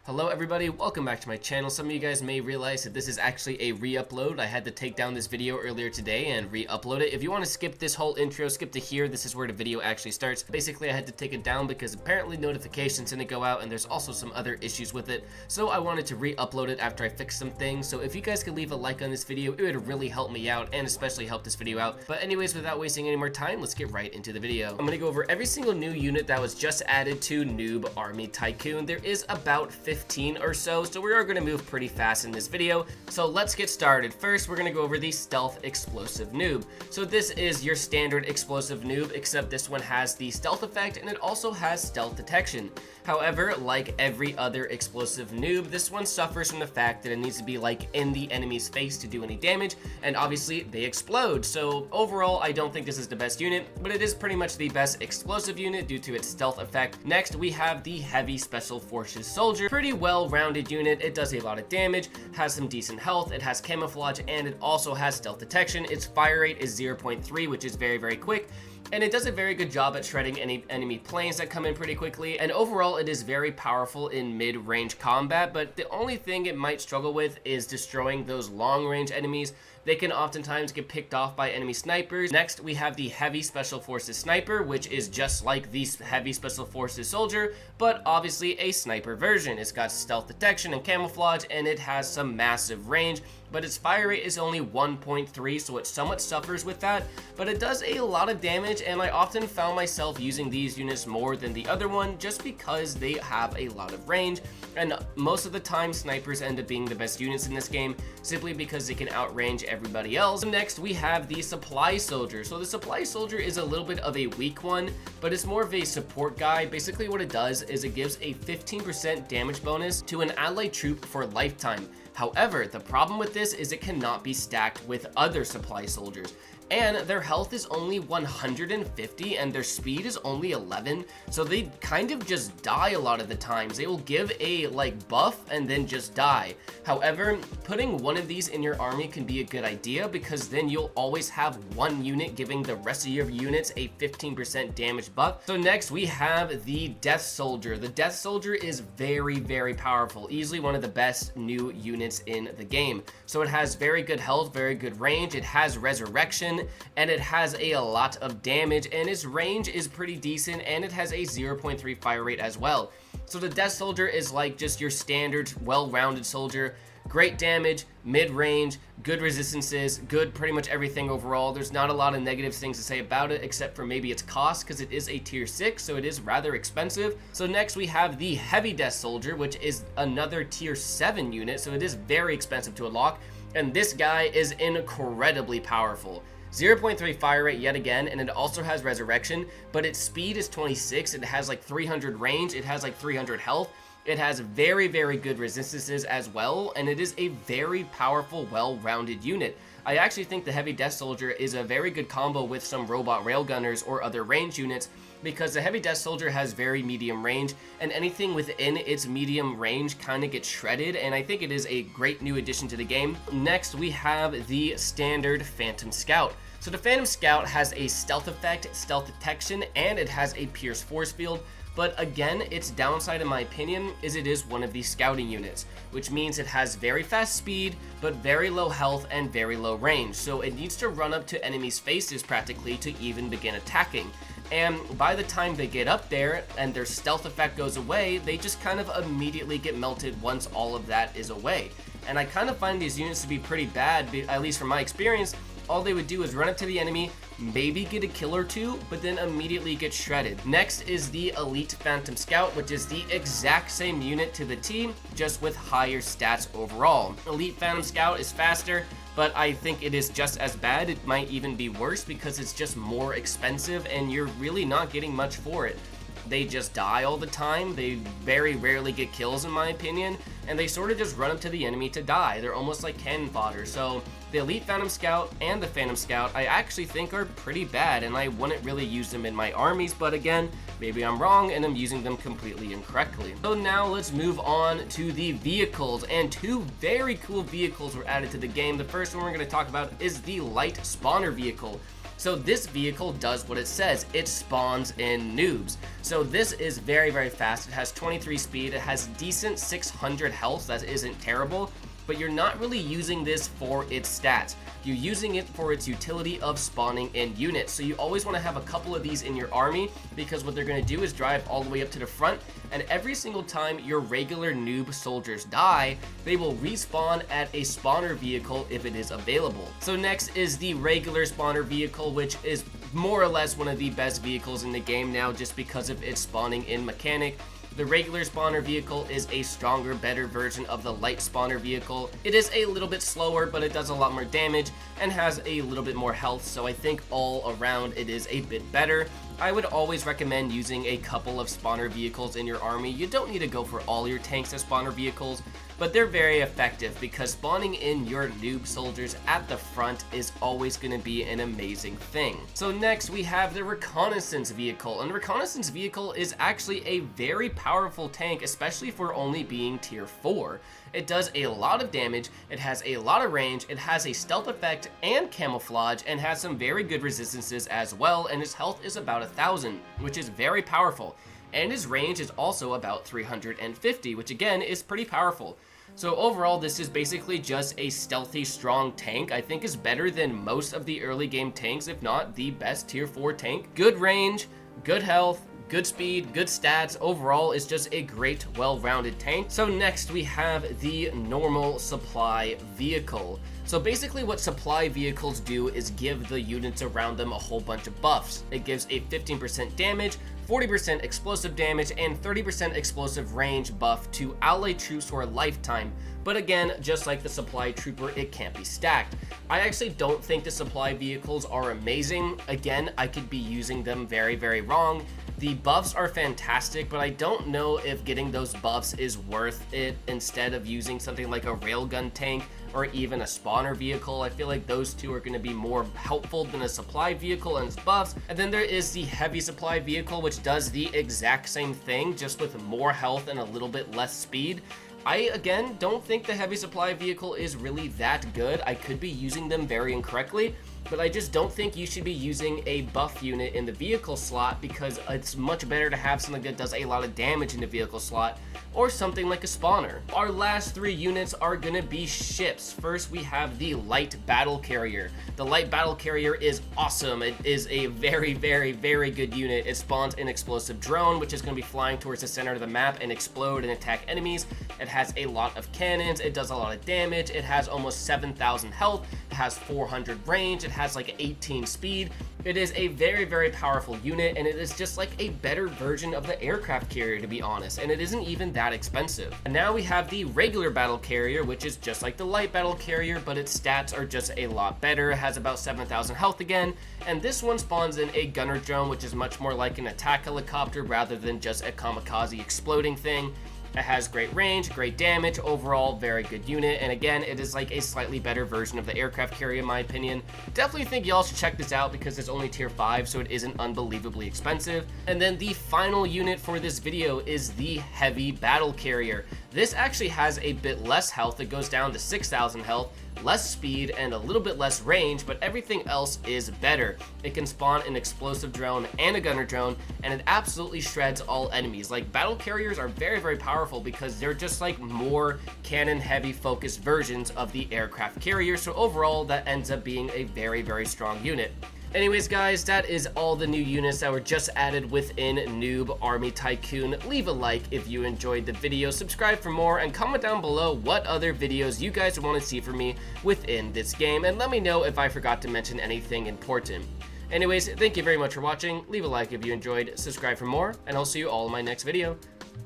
Hello everybody, welcome back to my channel. Some of you guys may realize that this is actually a re-upload. I had to take down this video earlier today and re-upload it. If you want to skip this whole intro, skip to here, this is where the video actually starts. Basically, I had to take it down because apparently notifications didn't go out and there's also some other issues with it. So I wanted to re-upload it after I fixed some things. So if you guys could leave a like on this video, it would really help me out and especially help this video out. But anyways, without wasting any more time, let's get right into the video. I'm going to go over every single new unit that was just added to Noob Army Tycoon. There is about 15 or so we are going to move pretty fast in this video. So let's get started. First, we're going to go over the Stealth Explosive Noob. So this is your standard Explosive Noob, except this one has the stealth effect and it also has stealth detection. However, like every other Explosive Noob, this one suffers from the fact that it needs to be like in the enemy's face to do any damage, and obviously they explode. So overall, I don't think this is the best unit, but it is pretty much the best explosive unit due to its stealth effect. Next, we have the Heavy Special Forces Soldier. Pretty well-rounded unit. It does a lot of damage, has some decent health, it has camouflage, and it also has stealth detection. Its fire rate is 0.3, which is very quick. And it does a very good job at shredding any enemy planes that come in pretty quickly, and overall it is very powerful in mid-range combat, but the only thing it might struggle with is destroying those long-range enemies. They can oftentimes get picked off by enemy snipers. Next, we have the Heavy Special Forces Sniper, which is just like the Heavy Special Forces Soldier, but obviously a sniper version. It's got stealth detection and camouflage, and it has some massive range, but its fire rate is only 1.3, so it somewhat suffers with that, but it does a lot of damage, and I often found myself using these units more than the other one just because they have a lot of range, and most of the time snipers end up being the best units in this game simply because they can outrange everybody else. Next, we have the Supply Soldier. So the Supply Soldier is a little bit of a weak one, but it's more of a support guy. Basically what it does is it gives a 15% damage bonus to an allied troop for a lifetime. However, the problem with this is it cannot be stacked with other supply soldiers, and their health is only 150 and their speed is only 11, so they kind of just die a lot of the times. They will give a buff and then just die. However, putting one of these in your army can be a good idea because then you'll always have one unit giving the rest of your units a 15% damage buff. So next we have the Death Soldier. The Death Soldier is very powerful, easily one of the best new units in the game. So it has very good health, very good range, it has resurrection, and it has a lot of damage, and its range is pretty decent, and it has a 0.3 fire rate as well. So the Death Soldier is like just your standard well-rounded soldier. Great damage, mid-range, good resistances, good pretty much everything overall. There's not a lot of negative things to say about it except for maybe its cost, because it is a tier 6, so it is rather expensive. So next we have the Heavy Death Soldier, which is another tier 7 unit, so it is very expensive to unlock, and this guy is incredibly powerful. 0.3 fire rate yet again, and it also has resurrection, but its speed is 26, it has like 300 range, it has like 300 health. It has very good resistances as well, and it is a very powerful, well-rounded unit. I actually think the Heavy Death Soldier is a very good combo with some robot railgunners or other range units, because the Heavy Death Soldier has very medium range, and anything within its medium range kind of gets shredded, and I think it is a great new addition to the game. Next, we have the standard Phantom Scout. So the Phantom Scout has a stealth effect, stealth detection, and it has a Pierce Force Field. But again, its downside in my opinion is it is one of these scouting units, which means it has very fast speed, but very low health and very low range. So it needs to run up to enemies' faces practically to even begin attacking. And by the time they get up there and their stealth effect goes away, they just kind of immediately get melted once all of that is away. And I kind of find these units to be pretty bad, at least from my experience. All they would do is run up to the enemy, maybe get a kill or two, but then immediately get shredded. Next is the Elite Phantom Scout, which is the exact same unit to the team, just with higher stats overall. Elite Phantom Scout is faster, but I think it is just as bad. It might even be worse because it's just more expensive and you're really not getting much for it. They just die all the time, they very rarely get kills in my opinion, and they sort of just run up to the enemy to die. They're almost like cannon fodder. So the Elite Phantom Scout and the Phantom Scout I actually think are pretty bad, and I wouldn't really use them in my armies, but again, maybe I'm wrong and I'm using them completely incorrectly. So now let's move on to the vehicles, and two very cool vehicles were added to the game. The first one we're going to talk about is the Light Spawner Vehicle. So this vehicle does what it says. It spawns in noobs. So this is very, very fast. It has 23 speed. It has decent 600 health. That isn't terrible, but you're not really using this for its stats. You're using it for its utility of spawning in units. So you always want to have a couple of these in your army, because what they're going to do is drive all the way up to the front, and every single time your regular noob soldiers die, they will respawn at a spawner vehicle if it is available. So next is the regular spawner vehicle, which is more or less one of the best vehicles in the game now, just because of its spawning in mechanic. The regular spawner vehicle is a stronger, better version of the light spawner vehicle. It is a little bit slower, but it does a lot more damage and has a little bit more health, so I think all around it is a bit better. I would always recommend using a couple of spawner vehicles in your army. You don't need to go for all your tanks as spawner vehicles, but they're very effective because spawning in your noob soldiers at the front is always going to be an amazing thing. So next we have the reconnaissance vehicle, and the reconnaissance vehicle is actually a very powerful tank, especially for only being tier 4. It does a lot of damage, it has a lot of range, it has a stealth effect and camouflage, and has some very good resistances as well, and his health is about 1,000, which is very powerful. And his range is also about 350, which again is pretty powerful. So overall, this is basically just a stealthy, strong tank. I think is better than most of the early game tanks, if not the best tier 4 tank. Good range, good health, good speed, good stats. Overall, it's just a great, well-rounded tank. So next we have the normal supply vehicle. So basically what supply vehicles do is give the units around them a whole bunch of buffs. It gives a 15% damage, 40% explosive damage, and 30% explosive range buff to ally troops for a lifetime. But again, just like the supply trooper, it can't be stacked. I actually don't think the supply vehicles are amazing. Again, I could be using them very, very wrong. The buffs are fantastic, but I don't know if getting those buffs is worth it instead of using something like a railgun tank or even a spawner vehicle. I feel like those two are going to be more helpful than a supply vehicle and its buffs. And then there is the heavy supply vehicle, which does the exact same thing, just with more health and a little bit less speed. I, again, don't think the heavy supply vehicle is really that good. I could be using them very incorrectly, but I just don't think you should be using a buff unit in the vehicle slot, because it's much better to have something that does a lot of damage in the vehicle slot, or something like a spawner. Our last 3 units are gonna be ships. First, we have the light battle carrier. The light battle carrier is awesome. It is a very, very, very good unit. It spawns an explosive drone, which is gonna be flying towards the center of the map and explode and attack enemies. It has a lot of cannons. It does a lot of damage. It has almost 7,000 health. It has 400 range. It has like 18 speed. It is a very, very powerful unit, and it is just like a better version of the aircraft carrier, to be honest, and it isn't even that expensive. And now we have the regular battle carrier, which is just like the light battle carrier, but its stats are just a lot better. It has about 7,000 health again, and this one spawns in a gunner drone, which is much more like an attack helicopter rather than just a kamikaze exploding thing. It has great range, great damage, overall very good unit, and again, it is like a slightly better version of the aircraft carrier in my opinion. Definitely think y'all should check this out because it's only tier 5, so it isn't unbelievably expensive. And then the final unit for this video is the heavy battle carrier. This actually has a bit less health. It goes down to 6,000 health, less speed, and a little bit less range, but everything else is better. It can spawn an explosive drone and a gunner drone, and it absolutely shreds all enemies. Like, battle carriers are very, very powerful because they're just like more cannon heavy focused versions of the aircraft carrier, so overall that ends up being a very, very strong unit. Anyways guys, that is all the new units that were just added within Noob Army Tycoon. Leave a like if you enjoyed the video, subscribe for more, and comment down below what other videos you guys want to see from me within this game, and let me know if I forgot to mention anything important. Anyways, thank you very much for watching, leave a like if you enjoyed, subscribe for more, and I'll see you all in my next video.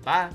Bye!